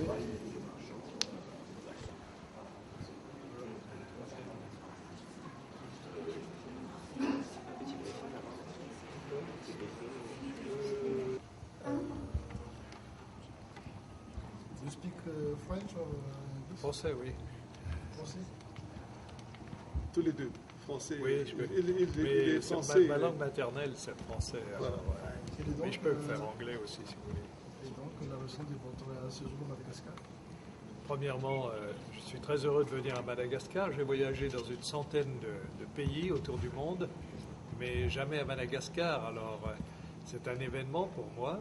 You speak French or English? Français, oui. Français? Tous les deux. Français. Oui, je peux. Il Mais est français. ma langue maternelle, c'est le français. Voilà. Alors, mais je peux faire anglais aussi, si vous voulez. Et donc, la leçon de votre séjour au Madagascar? Premièrement, je suis très heureux de venir à Madagascar. J'ai voyagé dans une centaine de pays autour du monde, mais jamais à Madagascar. Alors, c'est un événement pour moi.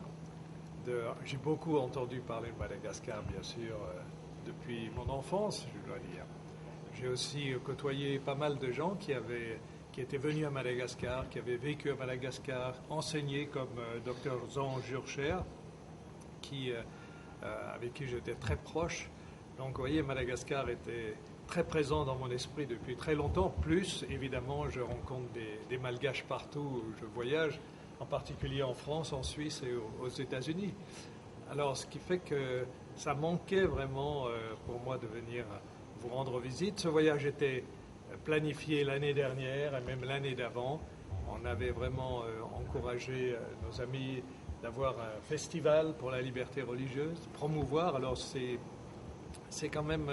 J'ai beaucoup entendu parler de Madagascar, bien sûr, depuis mon enfance, je dois dire. J'ai aussi côtoyé pas mal de gens qui étaient venus à Madagascar, qui avaient vécu à Madagascar, enseigné comme Dr Jean Jurcher, avec qui j'étais très proche. Donc, vous voyez, Madagascar était très présent dans mon esprit depuis très longtemps. Plus, évidemment, je rencontre des Malgaches partout où je voyage, en particulier en France, en Suisse et aux États-Unis. Alors, ce qui fait que ça manquait vraiment pour moi de venir vous rendre visite. Ce voyage était planifié l'année dernière et même l'année d'avant. On avait vraiment encouragé nos amis d'avoir un festival pour la liberté religieuse, promouvoir. Alors, c'est quand même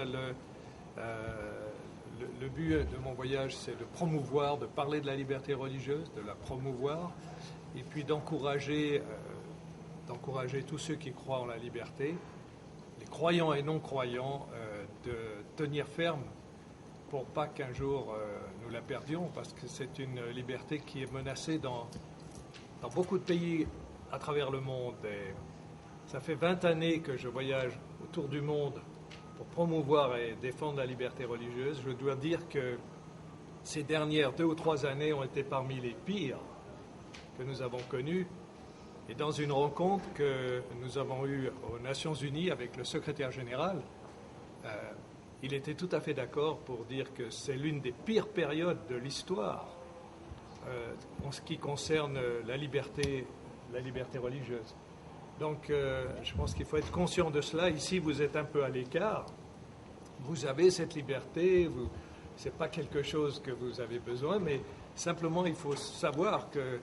le but de mon voyage, c'est de promouvoir, de parler de la liberté religieuse, de la promouvoir, et puis d'encourager tous ceux qui croient en la liberté, les croyants et non-croyants, de tenir ferme pour pas qu'un jour nous la perdions, parce que c'est une liberté qui est menacée dans beaucoup de pays à travers le monde. Et ça fait 20 années que je voyage autour du monde pour promouvoir et défendre la liberté religieuse. Je dois dire que ces dernières 2 ou 3 années ont été parmi les pires que nous avons connues. Et dans une rencontre que nous avons eue aux Nations Unies avec le secrétaire général, il était tout à fait d'accord pour dire que c'est l'une des pires périodes de l'histoire en ce qui concerne la liberté religieuse. Donc, je pense qu'il faut être conscient de cela. Ici, vous êtes un peu à l'écart. Vous avez cette liberté. Ce n'est pas quelque chose que vous avez besoin, mais simplement, il faut savoir que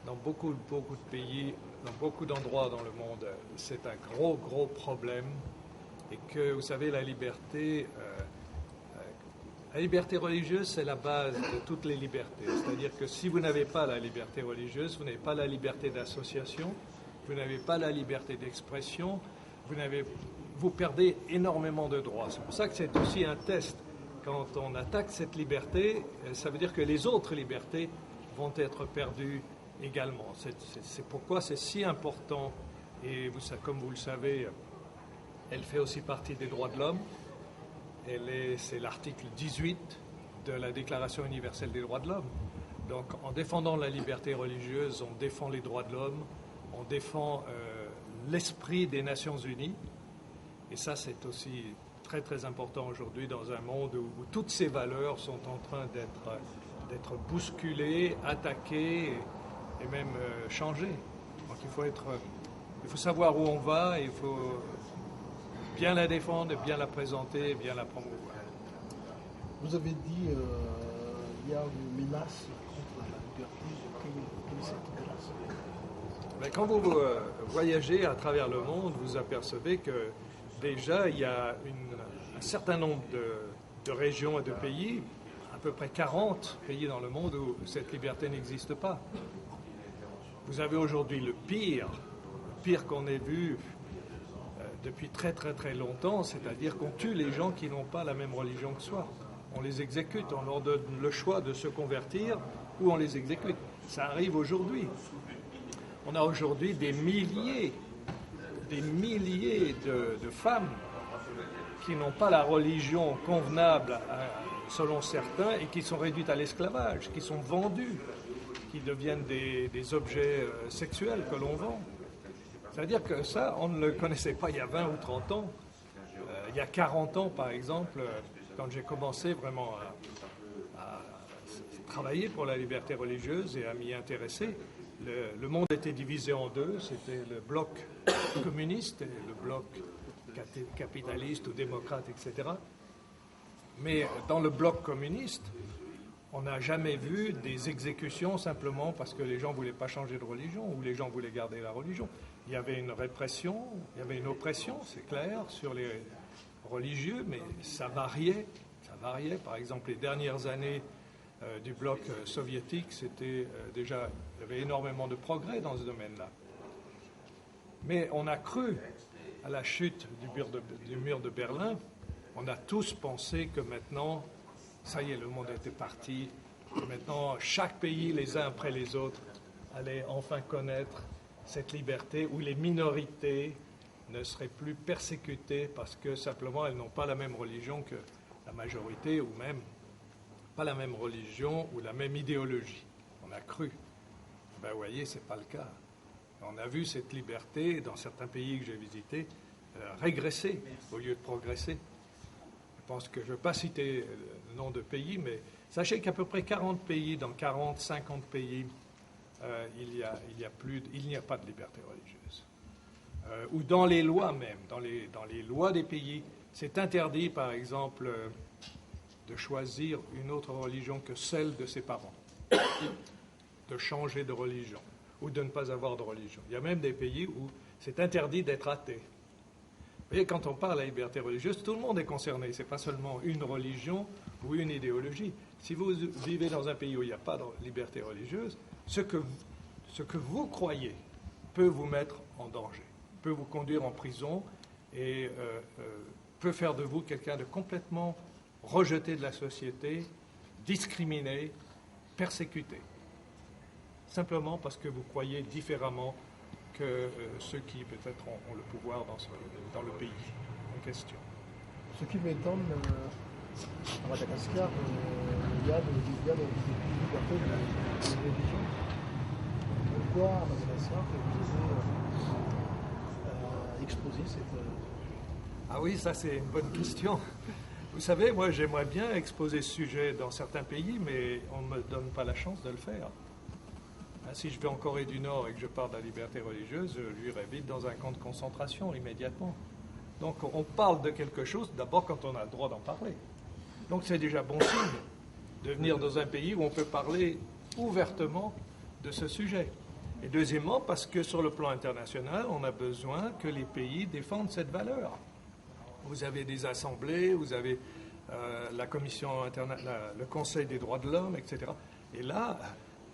dans beaucoup de pays, dans beaucoup d'endroits dans le monde, c'est un gros problème. Et que, vous savez, la liberté religieuse, c'est la base de toutes les libertés. C'est-à-dire que si vous n'avez pas la liberté religieuse, vous n'avez pas la liberté d'association, vous n'avez pas la liberté d'expression, vous perdez énormément de droits. C'est pour ça que c'est aussi un test. Quand on attaque cette liberté, ça veut dire que les autres libertés vont être perdues également. C'est pourquoi c'est si important, et comme vous le savez, elle fait aussi partie des droits de l'homme. C'est l'article 18 de la Déclaration universelle des droits de l'homme. Donc en défendant la liberté religieuse, on défend les droits de l'homme, on défend l'esprit des Nations Unies. Et ça, c'est aussi très important aujourd'hui dans un monde où toutes ces valeurs sont en train d'être bousculées, attaquées et même changées. Donc il faut savoir où on va, il faut bien la défendre, bien la présenter, bien la promouvoir. Vous avez dit il y a une menace contre la liberté. Quelle est cette menace? Mais quand vous voyagez à travers le monde, vous apercevez que déjà il y a un certain nombre de régions et de pays, à peu près 40 pays dans le monde où cette liberté n'existe pas. Vous avez aujourd'hui le pire qu'on ait vu depuis très longtemps, c'est-à-dire qu'on tue les gens qui n'ont pas la même religion que soi. On les exécute, on leur donne le choix de se convertir ou on les exécute. Ça arrive aujourd'hui. On a aujourd'hui des milliers de femmes qui n'ont pas la religion convenable selon certains et qui sont réduites à l'esclavage, qui sont vendues, qui deviennent des objets sexuels que l'on vend. C'est-à-dire que ça, on ne le connaissait pas il y a 20 ou 30 ans. Il y a 40 ans, par exemple, quand j'ai commencé vraiment à travailler pour la liberté religieuse et à m'y intéresser, le monde était divisé en deux. C'était le bloc communiste et le bloc capitaliste ou démocrate, etc. Mais dans le bloc communiste, on n'a jamais vu des exécutions simplement parce que les gens ne voulaient pas changer de religion ou les gens voulaient garder la religion. Il y avait une répression, il y avait une oppression, c'est clair, sur les religieux, mais ça variait. Par exemple, les dernières années du bloc soviétique, c'était déjà, il y avait énormément de progrès dans ce domaine-là. Mais on a cru à la chute du mur de Berlin, on a tous pensé que maintenant, ça y est, le monde était parti, que maintenant chaque pays, les uns après les autres, allait enfin connaître cette liberté où les minorités ne seraient plus persécutées parce que simplement elles n'ont pas la même religion que la majorité ou même pas la même religion ou la même idéologie. On a cru. Ben, vous voyez, ce n'est pas le cas. On a vu cette liberté dans certains pays que j'ai visités régresser au lieu de progresser. Je pense que je ne vais pas citer le nom de pays, mais sachez qu'à peu près 40 pays, dans 40, 50 pays, il n'y a pas de liberté religieuse. Ou dans les lois même, dans les lois des pays, c'est interdit, par exemple, de choisir une autre religion que celle de ses parents, de changer de religion, ou de ne pas avoir de religion. Il y a même des pays où c'est interdit d'être athée. Vous voyez, quand on parle de la liberté religieuse, tout le monde est concerné. Ce n'est pas seulement une religion ou une idéologie. Si vous vivez dans un pays où il n'y a pas de liberté religieuse, ce que vous croyez peut vous mettre en danger, peut vous conduire en prison et peut faire de vous quelqu'un de complètement rejeté de la société, discriminé, persécuté. Simplement parce que vous croyez différemment que ceux qui peut-être ont le pouvoir dans le pays en question. Ce qui m'étonne, à Madagascar, il y a des libertés de religion. Pourquoi à Madagascar vous avez exposé cette... Ah oui, ça c'est une bonne question. Vous savez, moi j'aimerais bien exposer ce sujet dans certains pays, mais on ne me donne pas la chance de le faire. Si je vais en Corée du Nord et que je parle de la liberté religieuse, je irai vite dans un camp de concentration immédiatement. Donc on parle de quelque chose d'abord quand on a le droit d'en parler. Donc c'est déjà bon signe de venir dans un pays où on peut parler ouvertement de ce sujet. Et deuxièmement, parce que sur le plan international, on a besoin que les pays défendent cette valeur. Vous avez des assemblées, vous avez la Commission le Conseil des droits de l'homme, etc. Et là,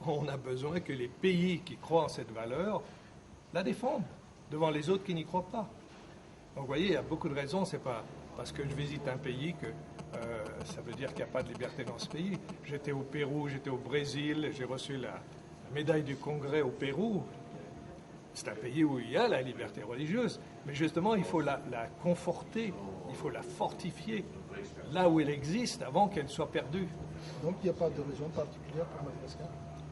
on a besoin que les pays qui croient en cette valeur la défendent devant les autres qui n'y croient pas. Donc vous voyez, il y a beaucoup de raisons. C'est pas parce que je visite un pays que ça veut dire qu'il n'y a pas de liberté dans ce pays. J'étais au Pérou, j'étais au Brésil, j'ai reçu la médaille du Congrès au Pérou. C'est un pays où il y a la liberté religieuse, mais justement, il faut la conforter, il faut la fortifier là où elle existe avant qu'elle soit perdue. Donc il n'y a pas de raison particulière pour Madagascar?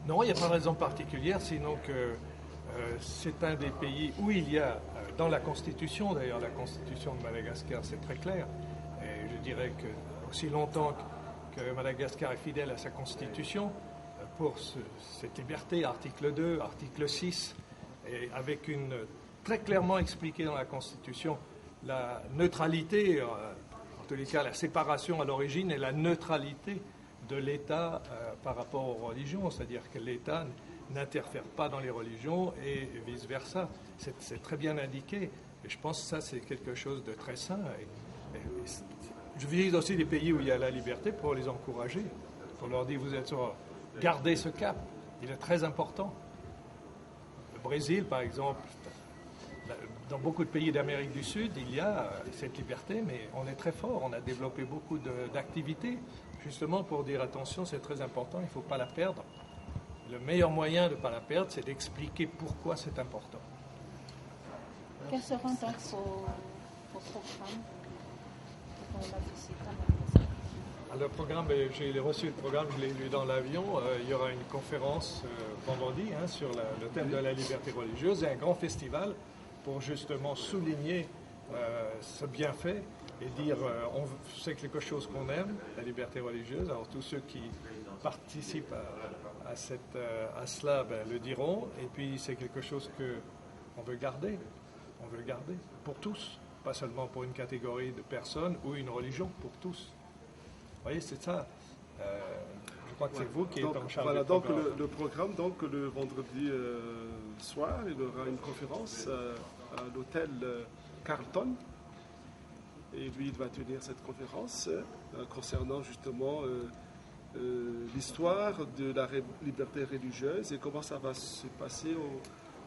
Non, il n'y a pas de raison particulière, sinon que c'est un des pays où il y a, dans la Constitution, d'ailleurs la Constitution de Madagascar, c'est très clair, et je dirais que aussi longtemps que Madagascar est fidèle à sa Constitution, pour cette liberté, article 2, article 6, et avec une très clairement expliquée dans la Constitution, la neutralité, en tous les cas la séparation à l'origine et la neutralité de l'État par rapport aux religions, c'est-à-dire que l'État n'interfère pas dans les religions et vice-versa. C'est très bien indiqué, et je pense que ça c'est quelque chose de très sain. Je visite aussi des pays où il y a la liberté pour les encourager, pour leur dire vous êtes sur, gardez ce cap, il est très important. Le Brésil, par exemple, dans beaucoup de pays d'Amérique du Sud, il y a cette liberté, mais on est très fort, on a développé beaucoup d'activités, justement pour dire attention, c'est très important, il ne faut pas la perdre. Le meilleur moyen de ne pas la perdre, c'est d'expliquer pourquoi c'est important. Quels seront donc vos programmes pour la visite à Madagascar? Le programme, j'ai reçu le programme, je l'ai lu dans l'avion. Il y aura une conférence vendredi sur le thème de la liberté religieuse et un grand festival pour justement souligner ce bienfait et dire c'est quelque chose qu'on aime, la liberté religieuse. Alors tous ceux qui participent à cela le diront. Et puis c'est quelque chose qu'on veut garder. On veut le garder pour tous. pas seulement pour une catégorie de personnes ou une religion, pour tous. Vous voyez, c'est ça. Je crois que c'est vous qui êtes en charge voilà, du donc programme. le programme, donc, le vendredi soir, il y aura une conférence à l'hôtel Carlton. Et lui, il va tenir cette conférence concernant justement l'histoire de la liberté religieuse et comment ça va se passer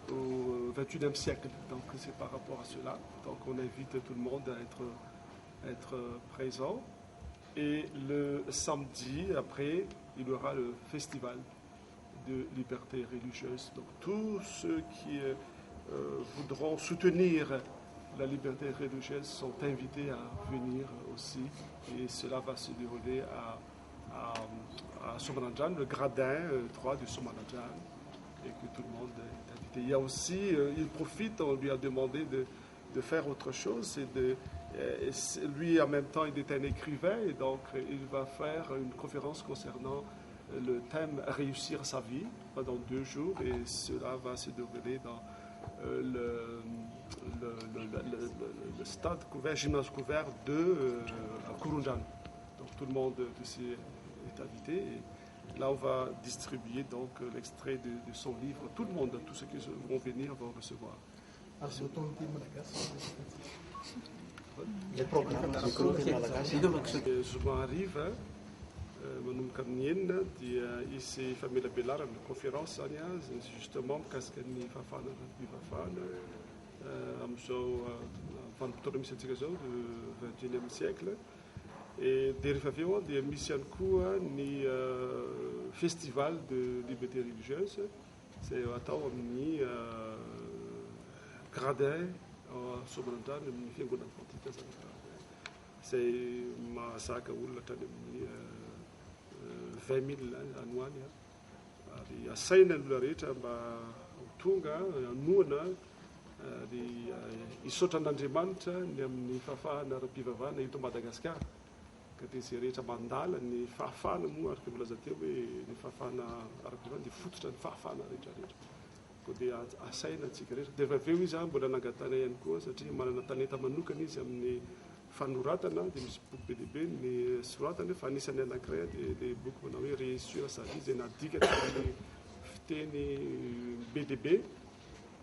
au XXIe siècle. Donc c'est par rapport à cela. Donc on invite tout le monde à être présent. Et le samedi, après, il y aura le festival de liberté religieuse. Donc tous ceux qui voudront soutenir la liberté religieuse sont invités à venir aussi. Et cela va se dérouler à Somanadjan, le gradin 3 de Somanadjan, et que tout le monde est invité. Il y a aussi, il profite, on lui a demandé de faire autre chose. Lui, en même temps, il est un écrivain, et donc il va faire une conférence concernant le thème « Réussir sa vie » pendant 2 jours, et cela va se dérouler dans le stade couvert, gymnase couvert de Kurunjan. Donc tout le monde est invité. Et là, on va distribuer donc l'extrait de son livre. Tout le monde, tous ceux qui vont venir vont recevoir. Les programmes souvent arrive, nous kamnien di ici famille Bellar une conférence justement parce que ni fafana amso van totem cette du XXIe siècle et dérivativement des missions quoi ni festival de liberté religieuse c'est attends ni gradin sur le temps ni fait une quantité c'est ma sac ou la table 20 000 annual di asaina lula rehetra mba tonga anoana di isotra an'Andriamanitra ny amin'ny fahafahana ara-pivavahana eto Madagasikara ka dia izay rehetra mandala ny fahafahana moa araka milaza teo hoe ny fahafahana ara-pivavahana dia fototra ny fahafahana rehetrarehetra ko dia asaina antsika rehetra dia aveo izy mbola nangatana ihany koa satria manana taneta manokana izy amin'ny fanoratana dia misy boky be dehibe ny soratana fa anisany anankiray dia boky manao hoe réussir sa vie izay nadika tamin'ny fiteny be dehibe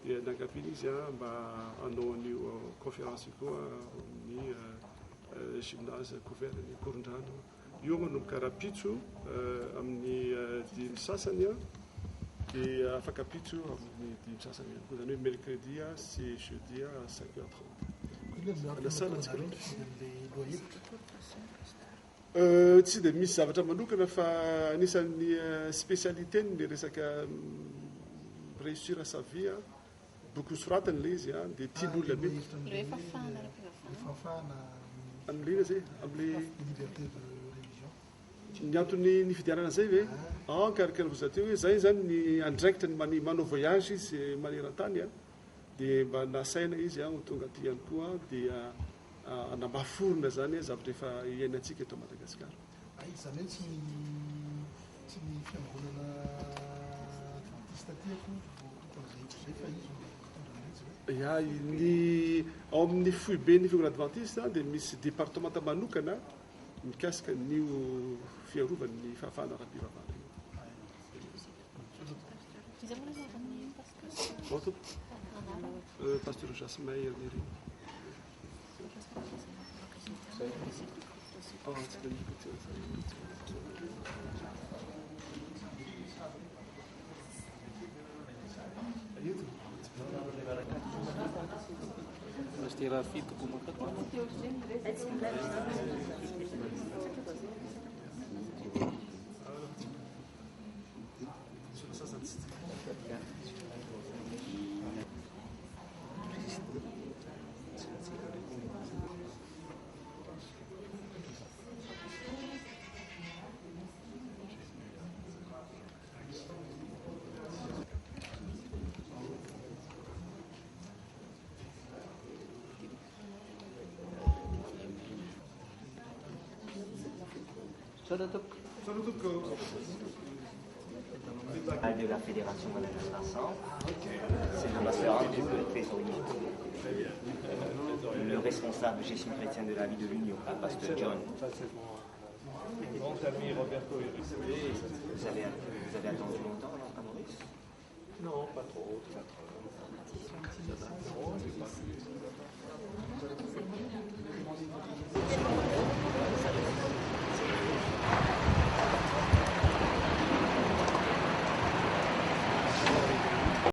dia nankaviana izy mba hanao an'io conférence io koa amin'ny gymnase couvert ny Korondrano io manomboka rapitso amin'ny dimy sasany dia afaka pitso amin'ny dimy sasany koa zany hoe mercredi sy jeudi à 5h30. Tsy dia misy zavatra manokana fa anisan'ny spécialité ny resaka réussir sa vie boky soratana ilay izy dia tian'olona be amin'ilay zay amin'ilay ny antony ny fidianana zay hoe karakara vozateo hoe zay zany ny andraikitra ny manao voyage izy maneran-tany dia mba nasaina izy ho tonga aty ihany koa dia anamaforona zany zavatra efa iainantsika eto Madagasikara. Izany tsy ny fiangonana adventiste aty zay fa izy ao amin'ny foibe ny fiangonana adventiste dia misy départementa manokana mikasika n'io fiarovany fahafahana ara-pivavahana. Pasteur Jasmin Erneri. Pasti Rafi tu kumakat. De la Fédération Madagascar, c'est l'ambassadeur du trésorier. Le responsable gestion chrétienne de la vie de l'Union, le pasteur John. Ça, c'est mon grand ami Roberto Irisoli. Vous avez attendu longtemps à Maurice? Non, pas trop.